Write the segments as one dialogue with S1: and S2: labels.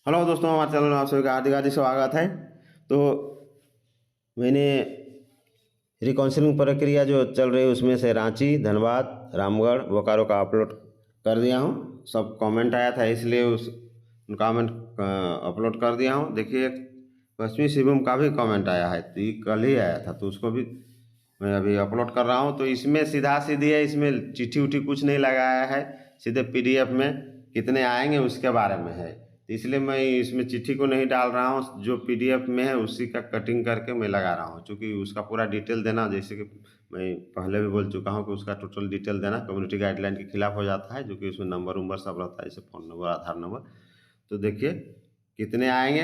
S1: Hello दोस्तों, हमारे channel में आप सभी का हार्दिक हार्दिक स्वागत है। तो मैंने रिकाउंसलिंग प्रक्रिया जो चल रही है उसमें से रांची, धनबाद, रामगढ़, बोकारो का अपलोड कर दिया हूँ। सब कमेंट आया था इसलिए उस कमेंट अपलोड कर दिया हूँ। देखिए, पश्चिमी सिंहभूम का भी कमेंट आया है, तो ये कल ही आया था, तो उसको भी मैं अभी अपलोड कर रहा हूँ। तो इसमें सीधा सीधी है, इसमें चिट्ठी उठी कुछ नहीं लगाया है, सीधे पीडीएफ में कितने आएंगे उसके बारे में है। तो इसलिए मैं इसमें चिट्ठी को नहीं डाल रहा हूँ, जो पीडीएफ में है उसी का कटिंग करके मैं लगा रहा हूँ। क्योंकि उसका पूरा डिटेल देना, जैसे कि मैं पहले भी बोल चुका हूँ कि उसका टोटल डिटेल देना कम्युनिटी गाइडलाइन के खिलाफ हो जाता है, जो कि उसमें नंबर उम्बर सब रहता है, जैसे फ़ोन नंबर, आधार नंबर। तो देखिए कितने आएंगे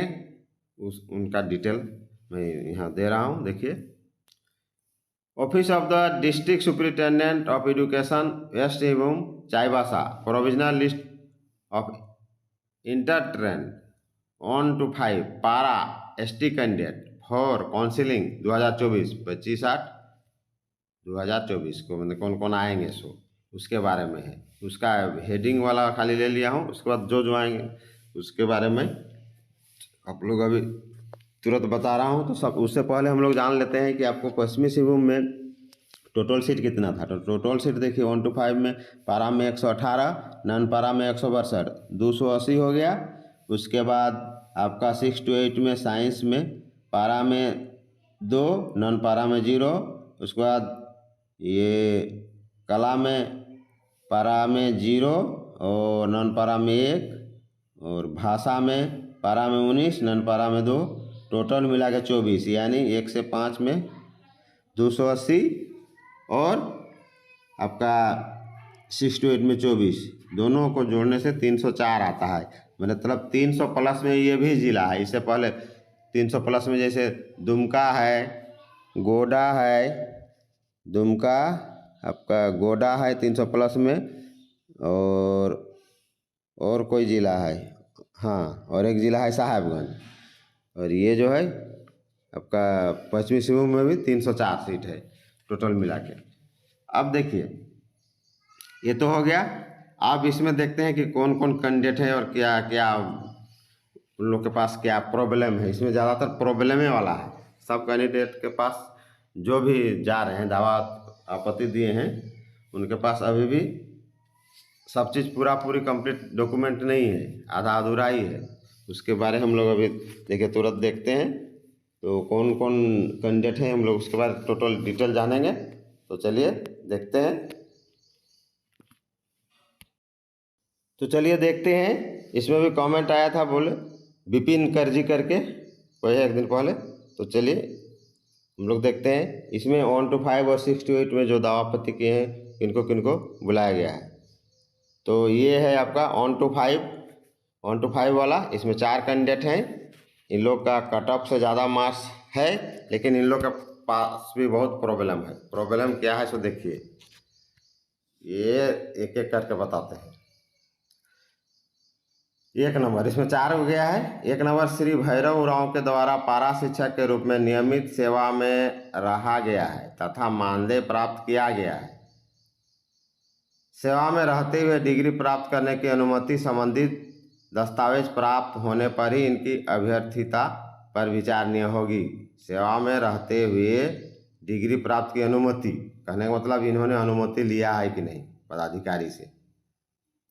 S1: उनका डिटेल मैं यहाँ दे रहा हूँ। देखिए, office of the district superintendent of education west Singhbhum Chaibasa, provisional list of inter trained 1 to 5 पारा एसटी कैंडिडेट फॉर काउंसिलिंग 2024 25/8 2024 को, मतलब कौन कौन आएंगे सो उसके बारे में है। उसका हेडिंग वाला खाली ले लिया हूँ, उसके बाद जो आएंगे उसके बारे में आप लोग अभी तुरंत बता रहा हूँ। तो सब उससे पहले हम लोग जान लेते हैं कि आपको पश्चिमी सिंहभूम में टोटल सीट कितना था। तो टोटल सीट देखिए, 1 to 5 में पारा में 118, नॉन पारा में 162, 280 हो गया। उसके बाद आपका 6 to 8 में साइंस में पारा में 2, नॉन पारा में 0। उसके बाद ये कला में पारा में 0 और नॉन पारा में 1, और भाषा में पारा में 19, नॉन पारा में 2, टोटल मिला के 24, यानी 1 से 5 में 280 और आपका 6 to 8 में 24, दोनों को जोड़ने से 304 आता है। मतलब 300 प्लस में ये भी जिला है। इससे पहले 300 प्लस में जैसे दुमका है, गोडा है, दुमका आपका गोडा है 300 प्लस में, और कोई ज़िला है, हाँ, और एक ज़िला है साहेबगंज। और ये जो है आपका पश्चिमी सिंहभूम में भी 304 सीट है टोटल मिला के। अब देखिए, ये तो हो गया। अब इसमें देखते हैं कि कौन कौन कैंडिडेट है और क्या क्या उन लोग के पास क्या प्रॉब्लम है। इसमें ज़्यादातर प्रॉब्लम वाला है। सब कैंडिडेट के पास जो भी जा रहे हैं दावा आपत्ति दिए हैं, उनके पास अभी भी सब चीज़ पूरी कंप्लीट डॉक्यूमेंट नहीं है, आधा अधूरा ही है। उसके बारे हम लोग अभी देखिए तुरंत देखते हैं। तो कौन कौन कैंडिडेट हैं हम लोग उसके बाद टोटल डिटेल जानेंगे। तो चलिए देखते हैं। तो चलिए देखते हैं। इसमें भी कमेंट आया था, बोले विपिन करजी करके, वही एक दिन पहले। तो चलिए हम लोग देखते हैं इसमें 1 to 5 और 6 to 8 में जो दावापत्ति किए हैं किनको किनको बुलाया गया है। तो ये है आपका 1 to 5 वाला। इसमें 4 कैंडिडेट हैं। इन लोग का कट ऑफ से ज़्यादा मार्क्स है, लेकिन इन लोग के पास भी बहुत प्रॉब्लम है। प्रॉब्लम क्या है सो देखिए, ये एक एक करके बताते हैं। 1 नंबर, इसमें 4 हो गया है। 1 नंबर, श्री भैरव उरांव के द्वारा पारा शिक्षक के रूप में नियमित सेवा में रहा गया है तथा मानदेय प्राप्त किया गया है। सेवा में रहते हुए डिग्री प्राप्त करने की अनुमति संबंधित दस्तावेज प्राप्त होने पर ही इनकी अभ्यर्थिता पर विचारणीय होगी। सेवा में रहते हुए डिग्री प्राप्त की अनुमति कहने का मतलब इन्होंने अनुमति लिया है कि नहीं पदाधिकारी से,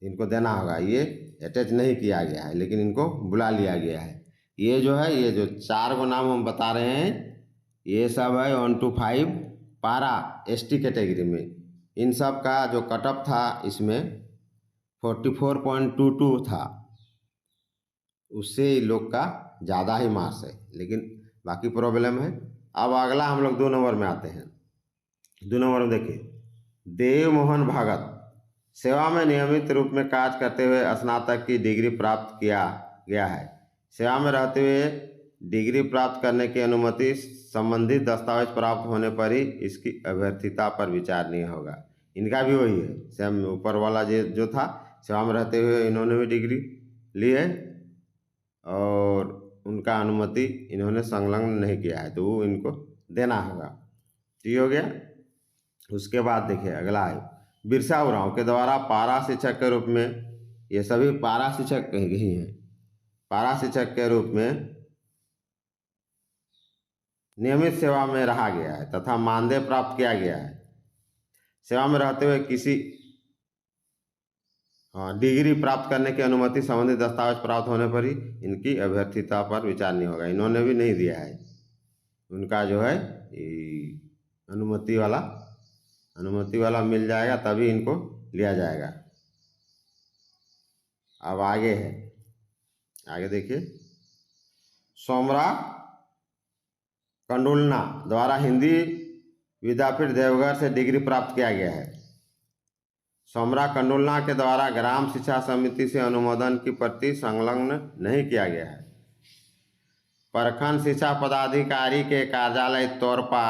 S1: इनको देना होगा। ये अटैच नहीं किया गया है, लेकिन इनको बुला लिया गया है। ये जो है, ये जो 4 को नाम हम बता रहे हैं, ये सब है 1 to 5 पारा एसटी कैटेगरी में। इन सब का जो कटअप था इसमें 44.22 था, उससे लोग का ज़्यादा ही मार्क्स है, लेकिन बाकी प्रॉब्लम है। अब अगला हम लोग 2 नंबर में आते हैं। 2 नंबर में देखिए, देव मोहन भगत, सेवा में नियमित रूप में कार्य करते हुए स्नातक की डिग्री प्राप्त किया गया है। सेवा में रहते हुए डिग्री प्राप्त करने की अनुमति संबंधित दस्तावेज प्राप्त होने पर ही इसकी अभ्यर्थिता पर विचार नहीं होगा। इनका भी वही है, सेम ऊपर वाला जो था, सेवा में रहते हुए इन्होंने भी डिग्री ली है और उनका अनुमति इन्होंने संलग्न नहीं किया है, तो वो इनको देना होगा। ठीक हो गया। उसके बाद देखिए अगला है बिरसा उरांव के द्वारा पारा शिक्षक के रूप में, ये सभी पारा शिक्षक ही हैं, पारा शिक्षक के रूप में नियमित सेवा में रहा गया है तथा मानदेय प्राप्त किया गया है। सेवा में रहते हुए किसी डिग्री प्राप्त करने की अनुमति संबंधित दस्तावेज प्राप्त होने पर ही इनकी अभ्यर्थिता पर विचार नहीं होगा। इन्होंने भी नहीं दिया है, उनका जो है अनुमति वाला मिल जाएगा तभी इनको लिया जाएगा। अब आगे है, आगे देखिए, सोमरा कंडुलना द्वारा हिंदी विद्यापीठ देवघर से डिग्री प्राप्त किया गया है। सोमरा कंडुलना के द्वारा ग्राम शिक्षा समिति से अनुमोदन की प्रति संलग्न नहीं किया गया है। प्रखंड शिक्षा पदाधिकारी के कार्यालय तोरपा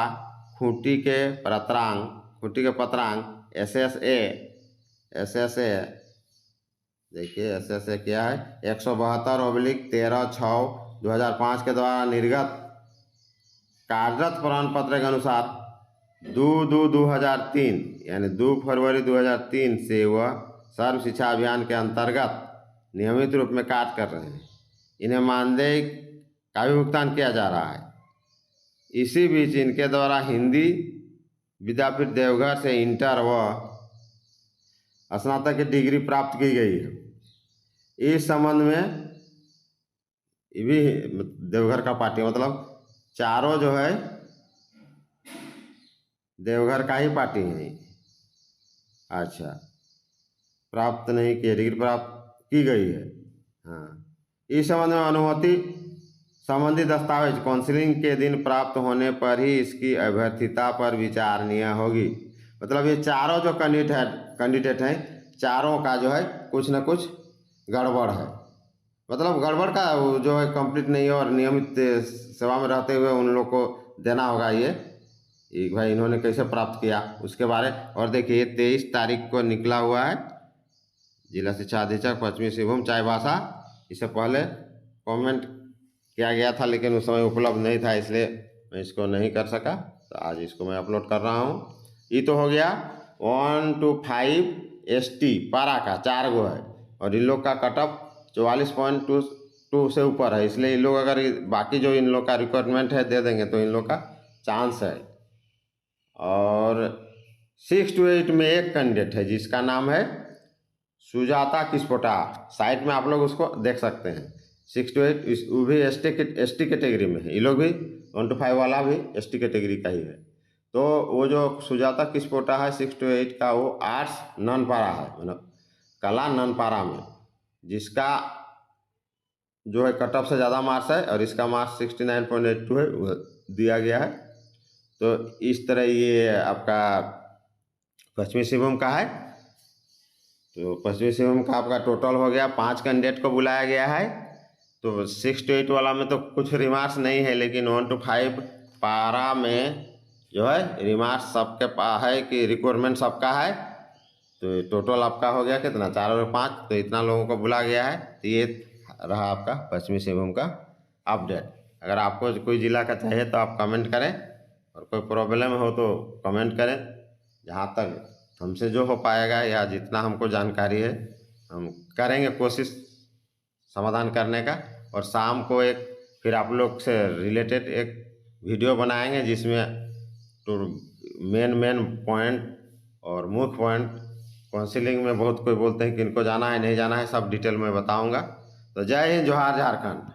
S1: खूंटी के पत्रांग SSA देखिए SSA क्या है, 172/13/6/2005 के द्वारा निर्गत कार्यरत प्रमाण पत्र के अनुसार 2/2/2003 यानी 2 फरवरी 2003 से वह सर्व शिक्षा अभियान के अंतर्गत नियमित रूप में कार्य कर रहे हैं। इन्हें मानदेय का भी भुगतान किया जा रहा है। इसी बीच इनके द्वारा हिंदी विद्यापीठ देवघर से इंटर व स्नातक की डिग्री प्राप्त की गई है। इस संबंध में ये भी देवघर का पार्टी, मतलब चारों जो है देवघर का ही पार्टी है। अच्छा, प्राप्त नहीं किए, डिग्री प्राप्त की गई है। हाँ, इस संबंध में अनुमति संबंधी दस्तावेज काउंसलिंग के दिन प्राप्त होने पर ही इसकी अभ्यर्थिता पर विचारणीय होगी। मतलब ये चारों जो कैंडिडेट हैं, चारों का जो है कुछ न कुछ गड़बड़ है। मतलब गड़बड़ का जो है कंप्लीट नहीं है और नियमित सेवा में रहते हुए उन लोग को देना होगा ये भाई इन्होंने कैसे प्राप्त किया उसके बारे। और देखिए 23 तारीख को निकला हुआ है, जिला शिक्षा अधीक्षक पश्चिमी सिंहभूम चाईबासा। इससे पहले कमेंट किया गया था लेकिन उस समय उपलब्ध नहीं था, इसलिए मैं इसको नहीं कर सका, तो आज इसको मैं अपलोड कर रहा हूँ। ये तो हो गया 1 to 5 ST पारा का 4 गो है और इन लोग का कटअप 44.2 से ऊपर है, इसलिए इन लोग अगर बाकी जो इन लोग का रिक्वायरमेंट है दे देंगे तो इन लोग का चांस है। और 6 to 8 में एक कैंडिडेट है जिसका नाम है सुजाता किस्पोटा, साइट में आप लोग उसको देख सकते हैं। 6 to 8 वो भी ST कैटेगरी में है, ये लोग भी 1 to 5 वाला भी ST कैटेगरी का ही है। तो वो जो सुजाता किस्पोटा है 6 to 8 का, वो आर्ट्स नॉन पारा है, मतलब कला नॉन पारा में, जिसका जो है कट ऑफ से ज़्यादा मार्क्स है और इसका मार्क्स 69.82 है, वो दिया गया है। तो इस तरह ये आपका पश्चिमी सिंहभूम का है। तो पश्चिमी सिंहभूम का आपका टोटल हो गया 5 कैंडिडेट को बुलाया गया है। तो 6 to 8 वाला में तो कुछ रिमार्क्स नहीं है, लेकिन 1 to 5 पारा में जो है रिमार्क्स सबके है कि रिक्वायरमेंट सबका है। तो टोटल आपका हो गया कितना, 4 और 5, तो इतना लोगों को बुला गया है। तो ये रहा आपका पश्चिमी सिंहभूम का अपडेट। अगर आपको कोई ज़िला का चाहिए तो आप कमेंट करें, और कोई प्रॉब्लम हो तो कमेंट करें। जहाँ तक हमसे जो हो पाएगा या जितना हमको जानकारी है हम करेंगे कोशिश समाधान करने का। और शाम को एक फिर आप लोग से रिलेटेड एक वीडियो बनाएंगे जिसमें तो मेन पॉइंट और मुख्य पॉइंट, काउंसिलिंग में बहुत कोई बोलते हैं कि इनको जाना है नहीं जाना है, सब डिटेल में बताऊंगा। तो जय हिंद, जोहार झारखंड।